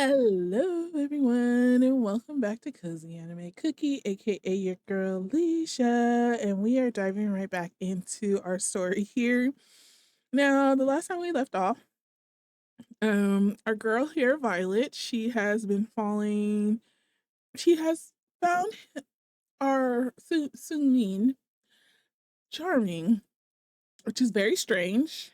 Hello, everyone, and welcome back to CozyAnimeCookie, aka your girl Leisha, and we are diving right back into our story here. Now, the last time we left off, our girl here, Violet, she has been falling. She has found our Sunmin charming, which is very strange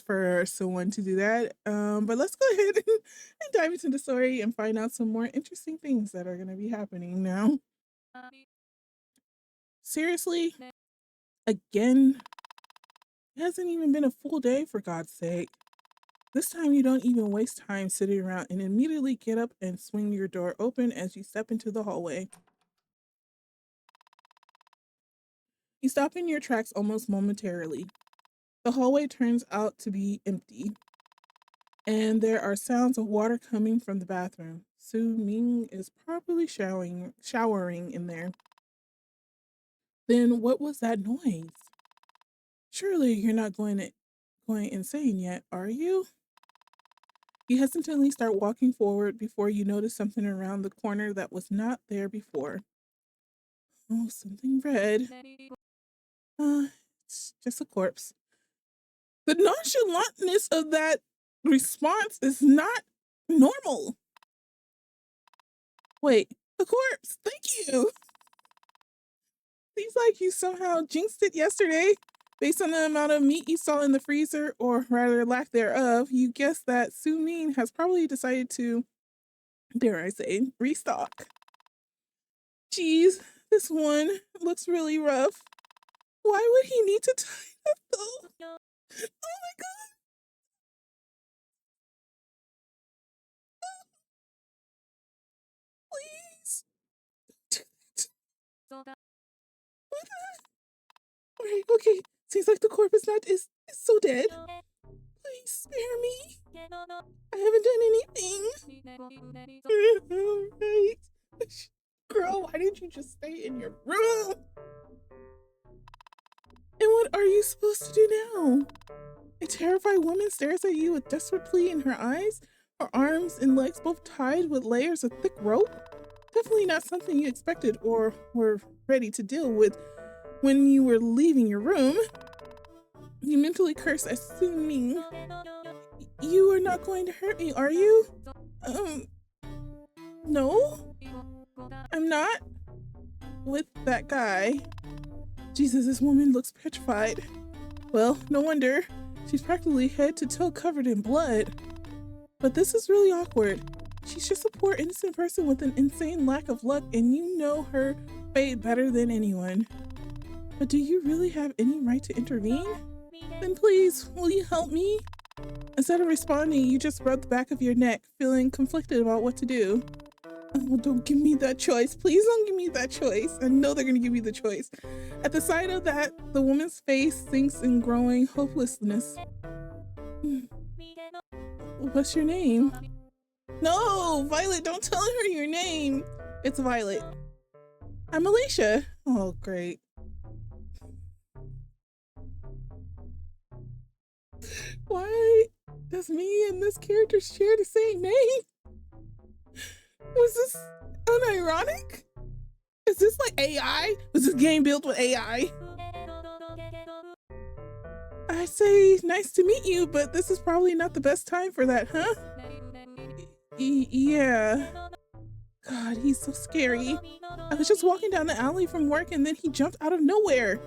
for someone to do that. But let's go ahead and dive into the story and find out some more interesting things that are going to be happening now. Seriously, again, it hasn't even been a full day, for God's sake. This time you don't even waste time sitting around and immediately get up and swing your door open as you step into the hallway. You stop in your tracks almost momentarily. The hallway turns out to be empty, and there are sounds of water coming from the bathroom. Su Ming is probably showering in there. Then what was that noise? Surely you're not going insane yet, are you? You hesitantly start walking forward before you notice something around the corner that was not there before. Oh, something red. It's just a corpse. The nonchalantness of that response is not normal. Wait, a corpse. Thank you. Seems like you somehow jinxed it yesterday. Based on the amount of meat you saw in the freezer, or rather lack thereof, you guess that Su Min has probably decided to, dare I say, restock. Geez, this one looks really rough. Why would he need to tie it up though? Oh my god! Please! Alright, okay. Seems like the corpse is so dead. Please spare me. I haven't done anything. Alright. Girl, why didn't you just stay in your room? And what are you supposed to do now? A terrified woman stares at you with desperate plea in her eyes, her arms and legs both tied with layers of thick rope. Definitely not something you expected or were ready to deal with when you were leaving your room. You mentally curse at Su Ming. You are not going to hurt me, are you? No? I'm not? With that guy. Jesus, this woman looks petrified. Well, no wonder. She's practically head to toe covered in blood. But this is really awkward. She's just a poor innocent person with an insane lack of luck, and you know her fate better than anyone. But do you really have any right to intervene? Then please, will you help me? Instead of responding, you just rub the back of your neck, feeling conflicted about what to do. Oh, don't give me that choice. Please don't give me that choice. I know they're gonna give me the choice. At the sight of that, the woman's face sinks in growing hopelessness. What's your name? No, Violet, don't tell her your name. It's Violet. I'm Alicia. Oh, great. Why does me and this character share the same name? Was this unironic? Is this like AI? Was this game built with AI? I say nice to meet you, but this is probably not the best time for that, huh? Yeah. God, he's so scary. I was just walking down the alley from work and then he jumped out of nowhere.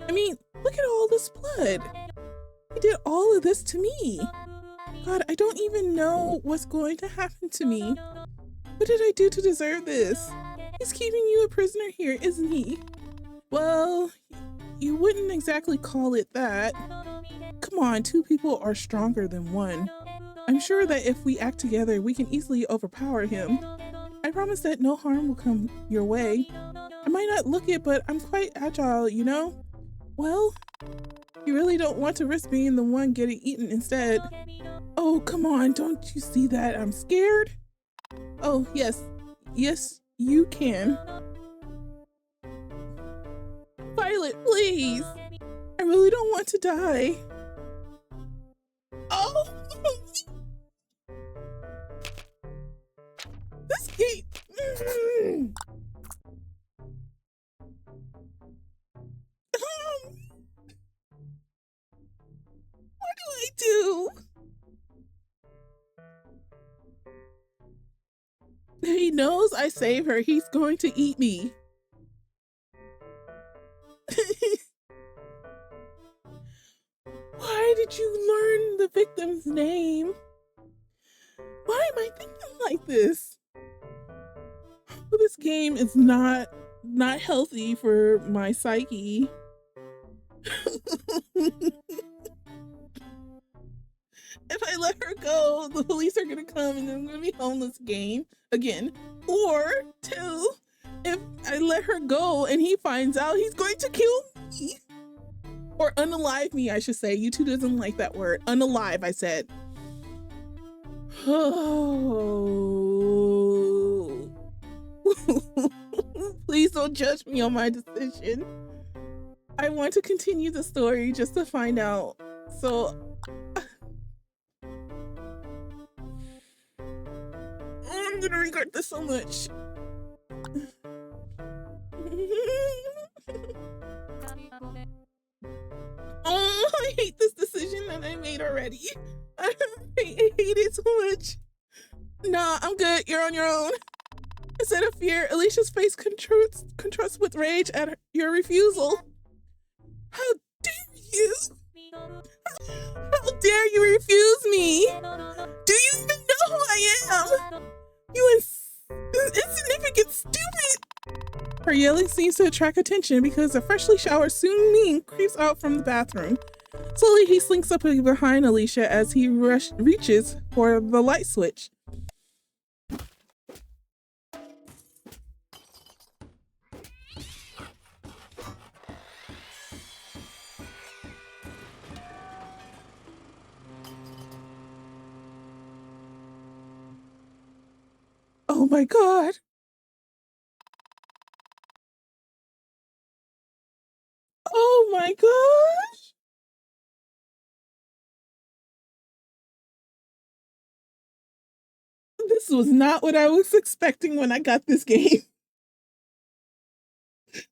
I mean, look at all this blood. He did all of this to me. God, I don't even know what's going to happen to me. What did I do to deserve this? He's keeping you a prisoner here, isn't he? Well, you wouldn't exactly call it that. Come on, two people are stronger than one. I'm sure that if we act together, we can easily overpower him. I promise that no harm will come your way. I might not look it, but I'm quite agile, you know? Well, you really don't want to risk being the one getting eaten instead. Oh, come on, don't you see that I'm scared? Oh, yes, you can. Violet, please. I really don't want to die. Oh! I save her, he's going to eat me. Why did you learn the victim's name? Why am I thinking like this? This game is not healthy for my psyche. If I let her go, the police are gonna come and I'm gonna be homeless again. Or two, if I let her go and he finds out, he's going to kill me. Or unalive me, I should say. YouTube doesn't like that word. Unalive, I said. Oh. Please don't judge me on my decision. I want to continue the story just to find out. So I'm gonna regret this so much. Oh, I hate this decision that I made already. I hate it so much. Nah, I'm good. You're on your own. Instead of fear, Alicia's face contrasts with rage at your refusal. How dare you? How dare you refuse me? Do you even know who I am? You insignificant stupid! Her yelling seems to attract attention because a freshly showered Soon Ming creeps out from the bathroom. Slowly, he slinks up behind Alicia as he reaches for the light switch. Oh my god! Oh my gosh! This was not what I was expecting when I got this game.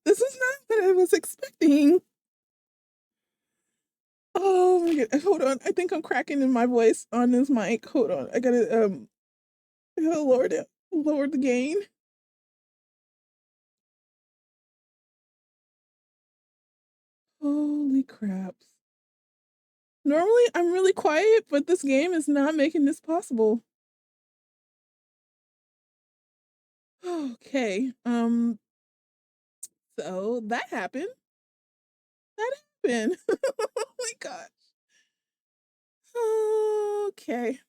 This is not what I was expecting. Oh my god, hold on. I think I'm cracking in my voice on this mic. Hold on. I gotta lower the gain. Holy craps. Normally I'm really quiet, but this game is not making this possible. Okay. So that happened. Oh my gosh. Okay.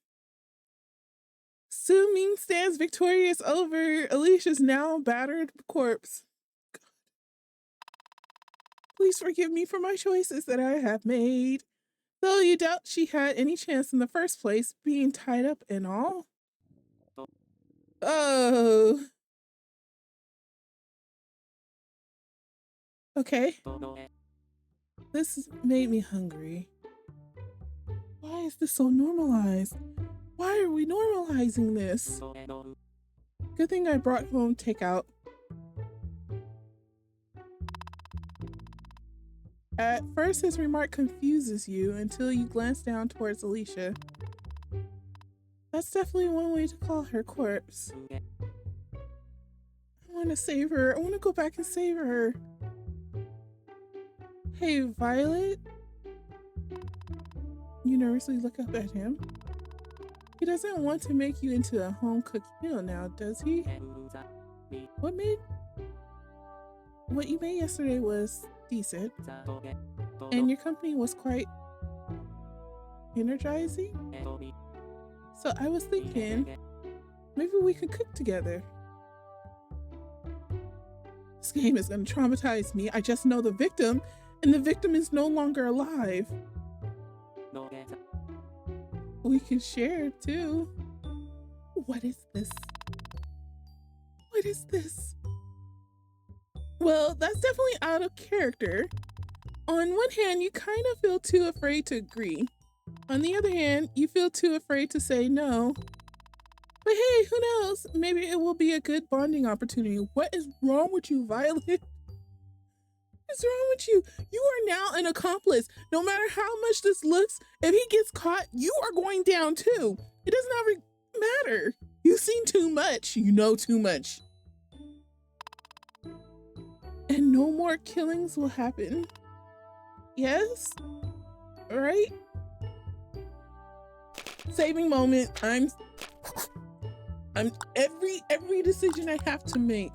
Su Ming stands victorious over Alicia's now battered corpse. God. Please forgive me for my choices that I have made. Though you doubt she had any chance in the first place, being tied up and all. Oh. Okay. This made me hungry. Why is this so normalized? Why are we normalizing this? Good thing I brought home takeout. At first, his remark confuses you until you glance down towards Alicia. That's definitely one way to call her corpse. I want to save her. I want to go back and save her. Hey, Violet? You nervously look up at him. He doesn't want to make you into a home-cooked meal now, does he? What you made yesterday was decent, and your company was quite energizing. So I was thinking, maybe we could cook together. This game is gonna traumatize me. I just know the victim, and the victim is no longer alive. We can share too. What is this? What is this? Well, that's definitely out of character. On one hand, you kind of feel too afraid to agree. On the other hand, you feel too afraid to say no. But hey, who knows? Maybe it will be a good bonding opportunity. What is wrong with you, Violet? What's wrong with you? You are now an accomplice. No matter how much this looks, if he gets caught, you are going down too. It does not matter. You've seen too much. You know too much. and no more killings will happen. Yes? Right? Saving moment. I'm every decision I have to make,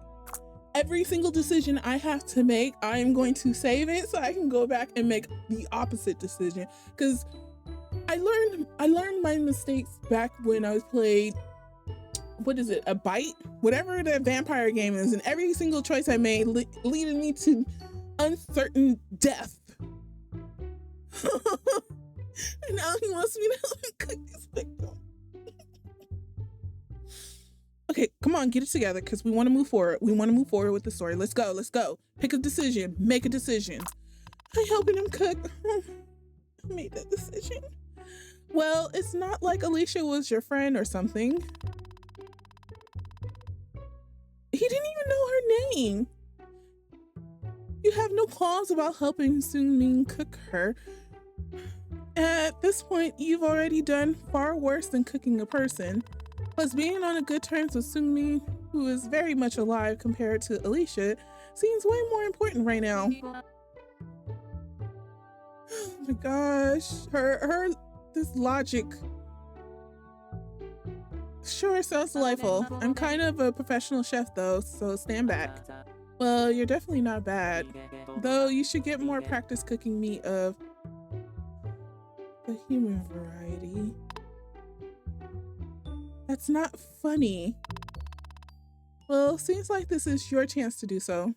every single decision I have to make, I am going to save it so I can go back and make the opposite decision. Because I learned my mistakes back when I was played, what is it, a bite? Whatever the vampire game is, and every single choice I made leading me to uncertain death. And now he wants me to help him cook this victim. Okay, come on, get it together, because we want to move forward. We want to move forward with the story. Let's go, let's go. Pick a decision, make a decision. I'm helping him cook. I made that decision. Well, it's not like Alicia was your friend or something. He didn't even know her name. You have no qualms about helping Seungmin cook her. At this point, you've already done far worse than cooking a person. Plus, being on a good terms with Seungmin, who is very much alive compared to Alicia, seems way more important right now. Oh my gosh, this logic sure sounds delightful. I'm kind of a professional chef though, so stand back. Well, you're definitely not bad, though you should get more practice cooking meat of the human variety. That's not funny. Well, seems like this is your chance to do so.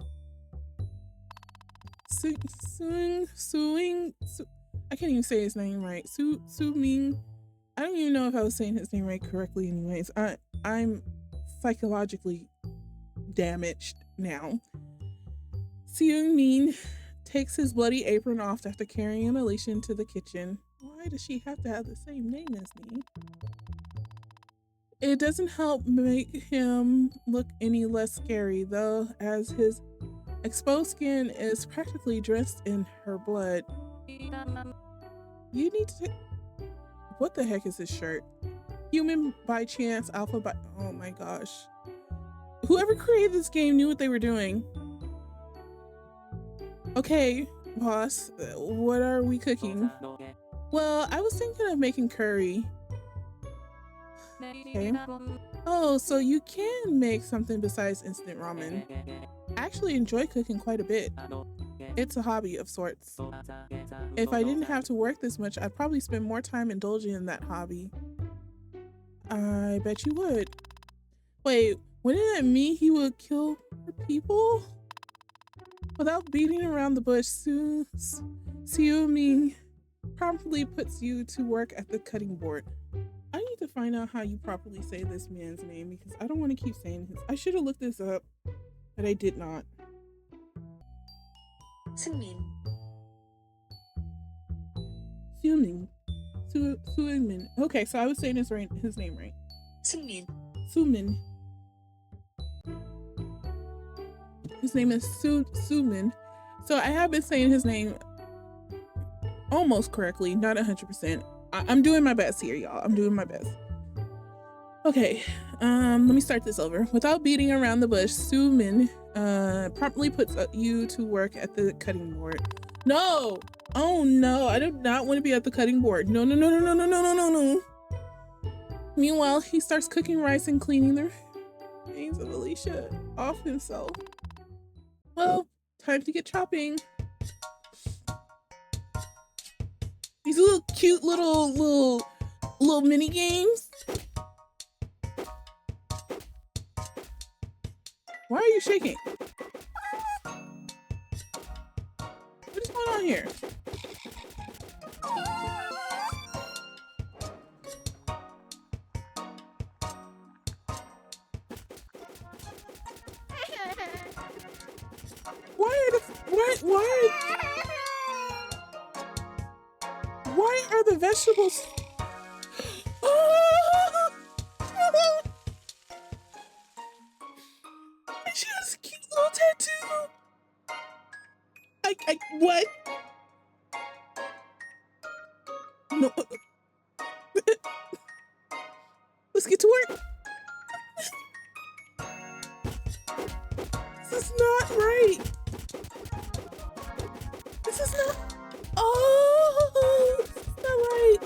I can't even say his name right. Su-Ming. I don't even know if I was saying his name right correctly anyways. I'm psychologically damaged now. Seung-min takes his bloody apron off after carrying Alicia into the kitchen. Why does she have to have the same name as me? It doesn't help make him look any less scary though, as his exposed skin is practically drenched in her blood. You need to what the heck is this shirt? Human by chance, alpha by, oh my gosh. Whoever created this game knew what they were doing. Okay, boss, what are we cooking? Well, I was thinking of making curry. Okay. Oh, so you can make something besides instant ramen. I actually enjoy cooking quite a bit. It's a hobby of sorts. If I didn't have to work this much, I'd probably spend more time indulging in that hobby. I bet you would. Wait, wouldn't that mean he would kill people? Without beating around the bush, Seung-min promptly puts you to work at the cutting board. I need to find out how you properly say this man's name because I don't want to keep saying his. I should have looked this up, but I did not. Seungmin. Seungmin. Okay, so I was saying his name right. Seungmin. His name is Seungmin. So I have been saying his name almost correctly, not 100%. I'm doing my best here, y'all. I'm doing my best. Okay, let me start this over. Without beating around the bush, Seungmin promptly puts you to work at the cutting board. No! Oh no, I do not want to be at the cutting board. No, no, no, no, no, no, no, no, no, no. Meanwhile, he starts cooking rice and cleaning the remains of Alicia off himself. Well, time to get chopping. These little cute little mini games. Why are you shaking? What is going on here? Why are the vegetables? She has a cute little tattoo. What? No. Let's get to work. This is not right. This is not. Oh, this is not right.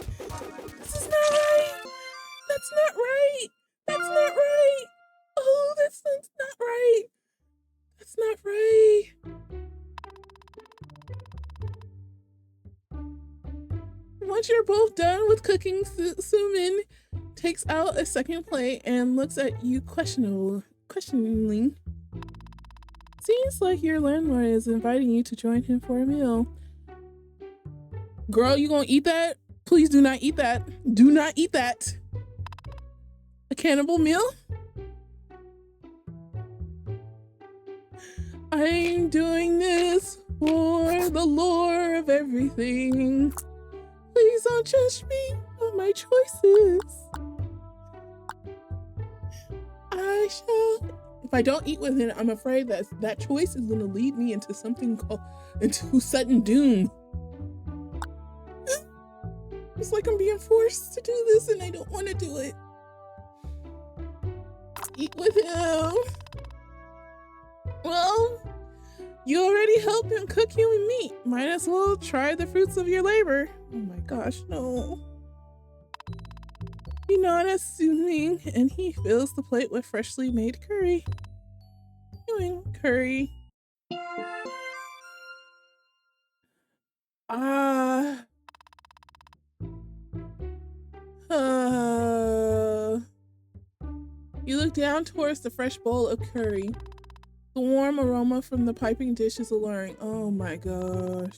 This is not right. That's not right. That's not right. Oh, that's not right. That's not right. Once you're both done with cooking, Sumin takes out a second plate and looks at you questioningly. Seems like your landlord is inviting you to join him for a meal. Girl, you gonna eat that? Please do not eat that. Do not eat that. A cannibal meal? I'm doing this for the lore of everything. Please don't judge me for my choices. I shall. If I don't eat with him, I'm afraid that that choice is going to lead me into something into sudden doom. It's like I'm being forced to do this and I don't want to do it. Eat with him. Well, you already helped him cook human meat. Might as well try the fruits of your labor. Oh my gosh, no. You nod assuming, and he fills the plate with freshly made curry. Doing curry. You look down towards the fresh bowl of curry. The warm aroma from the piping dish is alluring. Oh my gosh.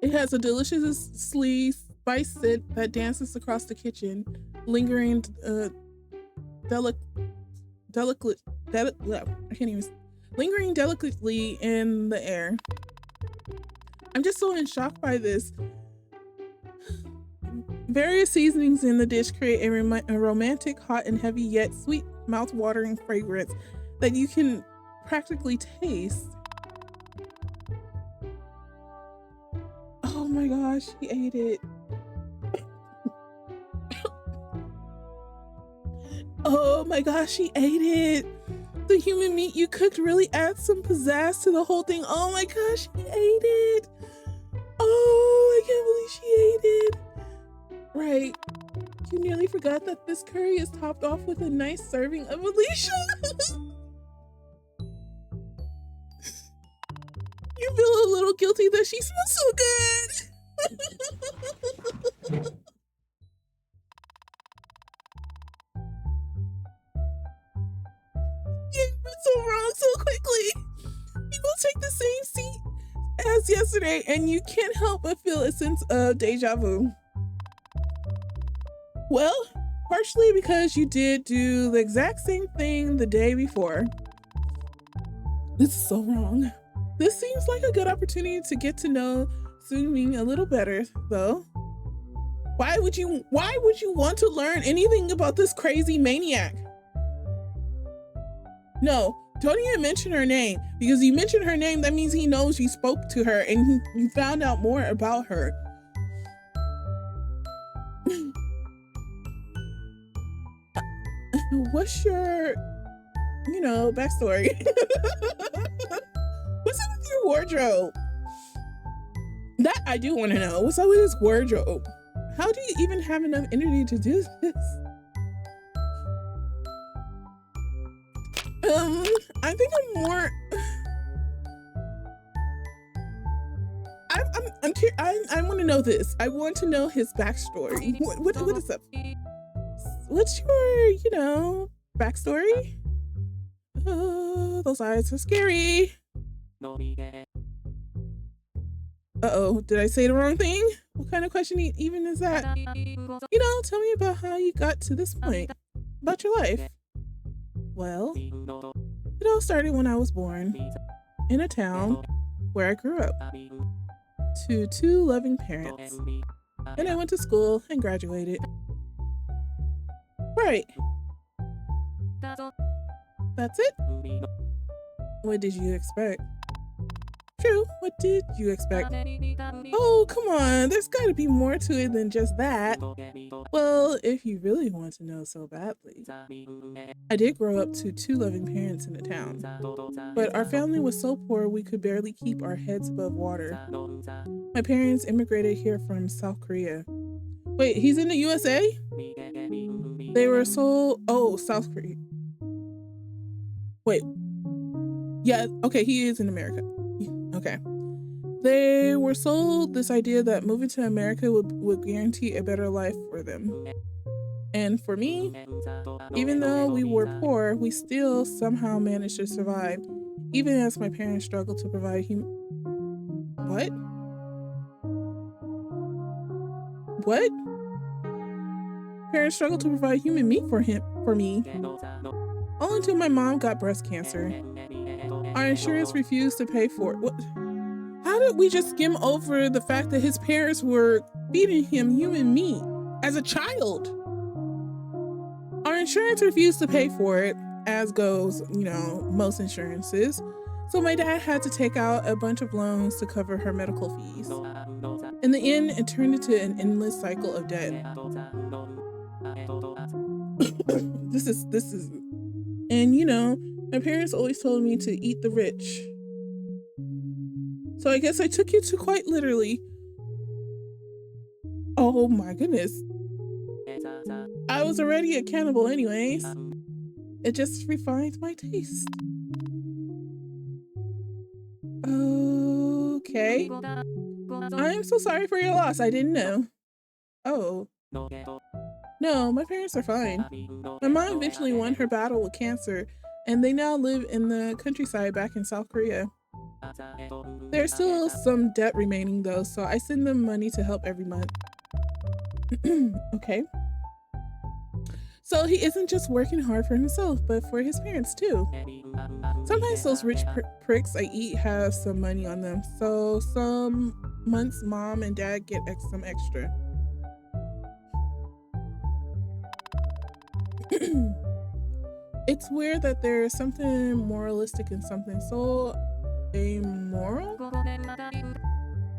It has a deliciously spiced scent that dances across the kitchen, lingering lingering delicately in the air. I'm just so in shock by this. Various seasonings in the dish create a romantic, hot and heavy, yet sweet, mouth-watering fragrance that you can practically taste. Oh my gosh, he ate it. Oh my gosh, he ate it. The human meat you cooked really adds some pizzazz to the whole thing. Oh my gosh, he ate it. Oh, I can't believe she ate it. Right. You nearly forgot that this curry is topped off with a nice serving of Alicia. You feel a little guilty that she smells so good. You went so wrong so quickly. You will take the same seat as yesterday, and you can't help but feel a sense of deja vu. Well, partially because you did do the exact same thing the day before. This is so wrong. This seems like a good opportunity to get to know Sungmin a little better, though. Why would you want to learn anything about this crazy maniac? No, don't even mention her name, because you mention her name, that means he knows you spoke to her and you found out more about her. What's your, backstory? What's up with your wardrobe? That I do want to know. What's up with his wardrobe? How do you even have enough energy to do this? I think I'm more. I want to know this. I want to know his backstory. What is up? What's your, backstory? Those eyes are scary. Uh-oh, did I say the wrong thing? What kind of question even is that? Tell me about how you got to this point. About your life. Well, it all started when I was born in a town where I grew up to two loving parents. Then I went to school and graduated. Right. That's it? What did you expect? true. What did you expect? Oh, come on. There's got to be more to it than just that. Well, if you really want to know so badly. I did grow up to 2 loving parents in the town, but our family was so poor we could barely keep our heads above water. My parents immigrated here from South Korea. Wait, he's in the USA? They were so... Oh, South Korea. Wait. Yeah, okay, he is in America. Okay. They were sold this idea that moving to America would guarantee a better life for them. And for me, even though we were poor, we still somehow managed to survive, even as my parents struggled to provide What? What? Parents struggled to provide human meat for me. Only until my mom got breast cancer. Our insurance refused to pay for it. What? How did we just skim over the fact that his parents were feeding him human meat as a child? Our insurance refused to pay for it, as goes, most insurances. So my dad had to take out a bunch of loans to cover her medical fees. In the end, it turned into an endless cycle of debt. This is, and my parents always told me to eat the rich. So I guess I took it to quite literally. Oh my goodness. I was already a cannibal anyways. It just refined my taste. Okay. I am so sorry for your loss. I didn't know. Oh. No, my parents are fine. My mom eventually won her battle with cancer, and they now live in the countryside back in South Korea. There's still some debt remaining though, so I send them money to help every month. Okay. So he isn't just working hard for himself, but for his parents too. Sometimes those rich pricks I eat have some money on them, so some months mom and dad get some extra. It's weird that there's something moralistic in something so amoral.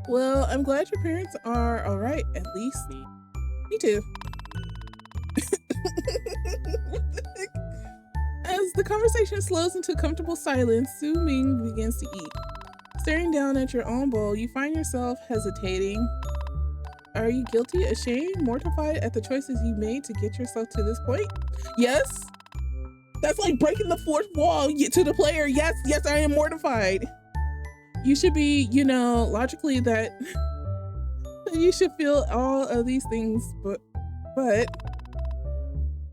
Well, I'm glad your parents are all right, at least. Me too. What the heck? As the conversation slows into comfortable silence, Su Ming begins to eat. Staring down at your own bowl, you find yourself hesitating. Are you guilty, ashamed, mortified at the choices you made to get yourself to this point? Yes. That's like breaking the fourth wall to the player. Yes, I am mortified. You should be, logically that you should feel all of these things, but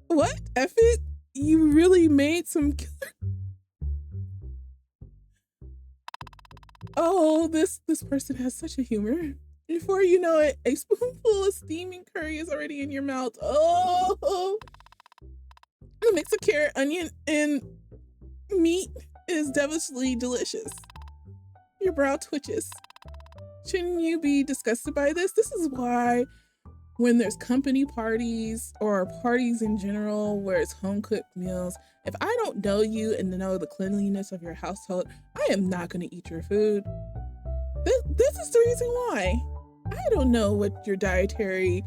what? F it? You really made some killer. Oh, this person has such a humor. Before you know it, a spoonful of steaming curry is already in your mouth. Oh, the mix of carrot, onion, and meat is devilishly delicious. Your brow twitches. Shouldn't you be disgusted by this? This is why when there's company parties or parties in general where it's home-cooked meals, if I don't know you and know the cleanliness of your household, I am not going to eat your food. This is the reason why. I don't know what your dietary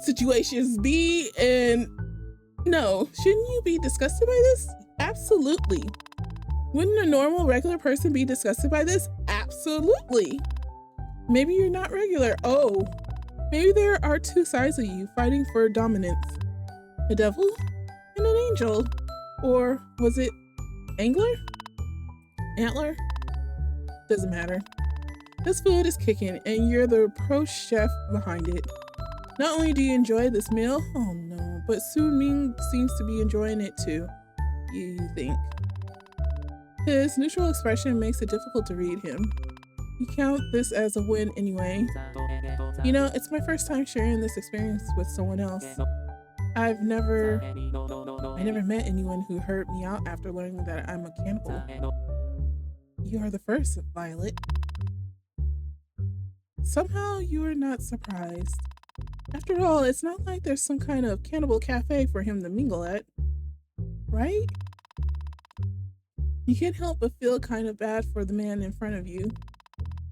situations be, and no, shouldn't you be disgusted by this? Absolutely. Wouldn't a normal, regular person be disgusted by this? Absolutely. Maybe you're not regular. Oh, maybe there are two sides of you fighting for dominance. A devil and an angel. Or was it angler? Antler? Doesn't matter. This food is kicking and you're the pro chef behind it. Not only do you enjoy this meal, oh no, but Su Ming seems to be enjoying it too. You think. His neutral expression makes it difficult to read him. You count this as a win anyway. It's my first time sharing this experience with someone else. I never met anyone who heard me out after learning that I'm a cannibal. You are the first, Violet. Somehow you are not surprised. After all, it's not like there's some kind of cannibal cafe for him to mingle at, right? You can't help but feel kind of bad for the man in front of you.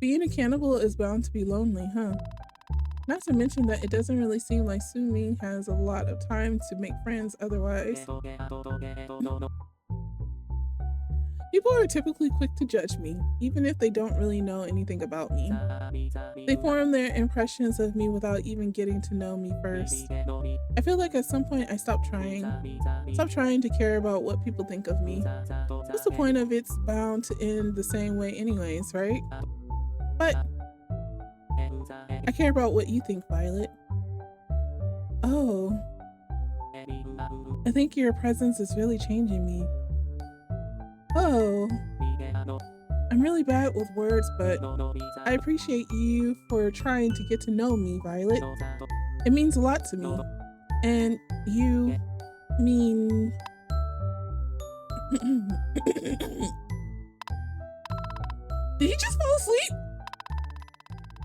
Being a cannibal is bound to be lonely, huh? Not to mention that it doesn't really seem like Sumi has a lot of time to make friends otherwise. People are typically quick to judge me, even if they don't really know anything about me. They form their impressions of me without even getting to know me first. I feel like at some point I stopped trying. Stop trying to care about what people think of me. What's the point of it's bound to end the same way anyways, right? But I care about what you think, Violet. Oh, I think your presence is really changing me. Oh, I'm really bad with words, but I appreciate you for trying to get to know me, Violet. It means a lot to me. And you mean... Did he just fall asleep?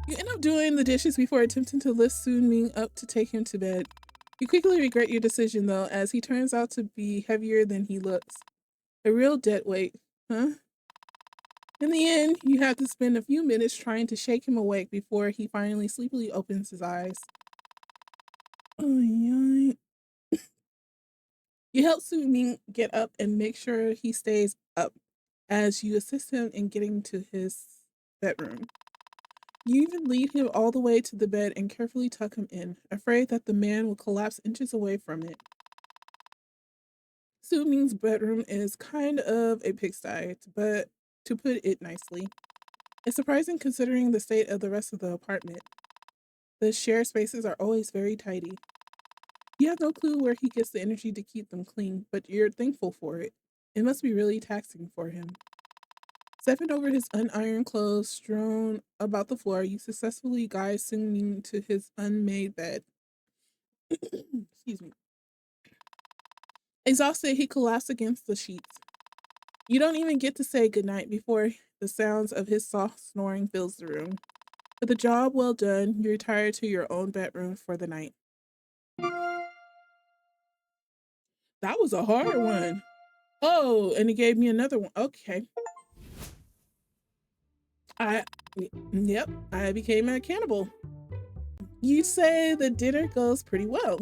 You end up doing the dishes before attempting to lift Soon Ming up to take him to bed. You quickly regret your decision though, as he turns out to be heavier than he looks. A real dead weight, huh? In the end, you have to spend a few minutes trying to shake him awake before he finally sleepily opens his eyes. Oh, yeah. You help Soon Ming get up and make sure he stays up as you assist him in getting to his bedroom. You even lead him all the way to the bed and carefully tuck him in, afraid that the man will collapse inches away from it. Su Ming's bedroom is kind of a pigsty, but to put it nicely. It's surprising considering the state of the rest of the apartment. The shared spaces are always very tidy. You have no clue where he gets the energy to keep them clean, but you're thankful for it. It must be really taxing for him. Stepping over his unironed clothes strewn about the floor, you successfully guide Sung Ming to his unmade bed. Excuse me. Exhausted, he collapsed against the sheets. You don't even get to say goodnight before the sounds of his soft snoring fills the room. With the job well done, you retire to your own bedroom for the night. That was a hard one. Oh, and he gave me another one. Okay. Yep, I became a cannibal. You say the dinner goes pretty well.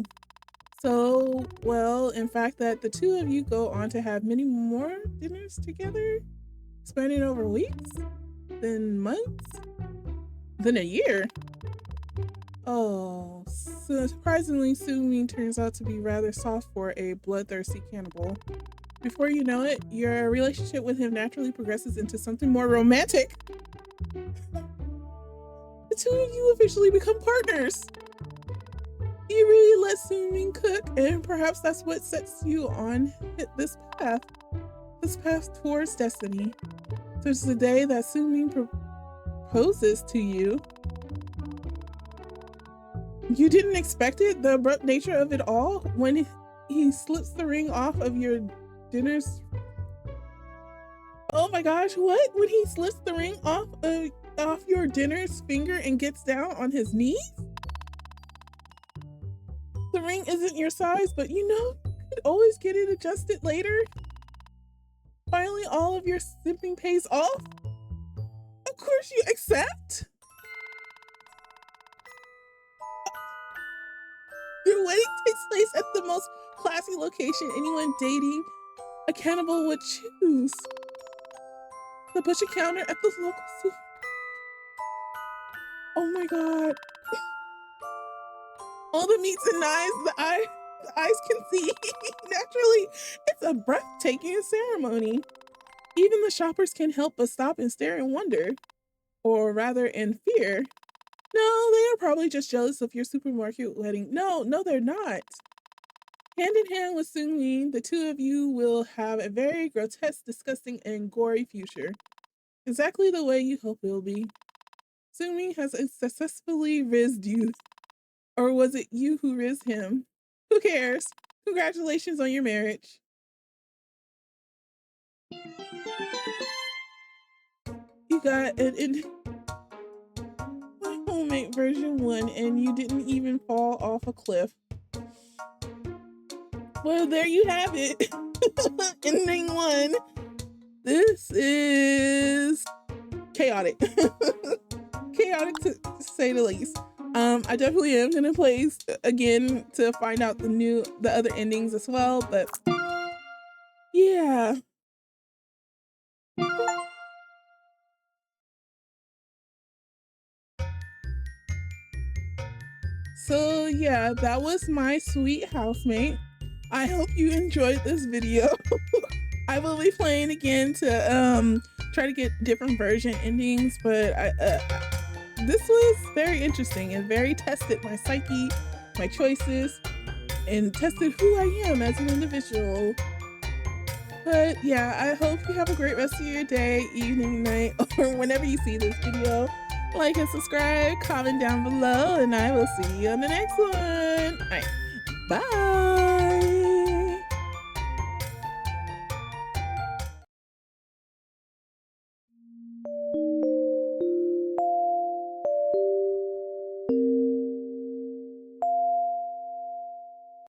So well, in fact, that the two of you go on to have many more dinners together, spanning over weeks, then months, then a year. Oh, so surprisingly, Sumi turns out to be rather soft for a bloodthirsty cannibal. Before you know it, your relationship with him naturally progresses into something more romantic. The two of you officially become partners. You really let Sumi cook, and perhaps that's what sets you on this path towards destiny. So it's the day that Sumi proposes to you. You didn't expect it? The abrupt nature of it all? When he slips the ring off of your dinner's... Oh my gosh, what? When he slips the ring off your dinner's finger and gets down on his knees? The ring isn't your size, but you know, you could always get it adjusted later. Finally, all of your simping pays off. Of course you accept. Your wedding takes place at the most classy location anyone dating a cannibal would choose. The butcher counter at the local soup. Oh my god. All the meats and knives the eyes can see. Naturally, it's a breathtaking ceremony. Even the shoppers can't help but stop and stare in wonder. Or rather, in fear. No, they are probably just jealous of your supermarket wedding. No, they're not. Hand in hand with Sung Yin, the two of you will have a very grotesque, disgusting, and gory future. Exactly the way you hope it will be. Sung Yin has successfully rizzed you. Or was it you who rizzed him? Who cares? Congratulations on your marriage. You got an Housemate version 1 and you didn't even fall off a cliff. Well, there you have it. Ending 1. This is chaotic. Chaotic to say the least. I definitely am gonna play again to find out the other endings as well, but yeah. So yeah, that was my sweet housemate. I hope you enjoyed this video. I will be playing again to try to get different version endings, but this was very interesting and very tested my psyche, my choices, and tested who I am as an individual. But yeah, I hope you have a great rest of your day, evening, night, or whenever you see this video. Like and subscribe, comment down below, and I will see you on the next one. All right, bye.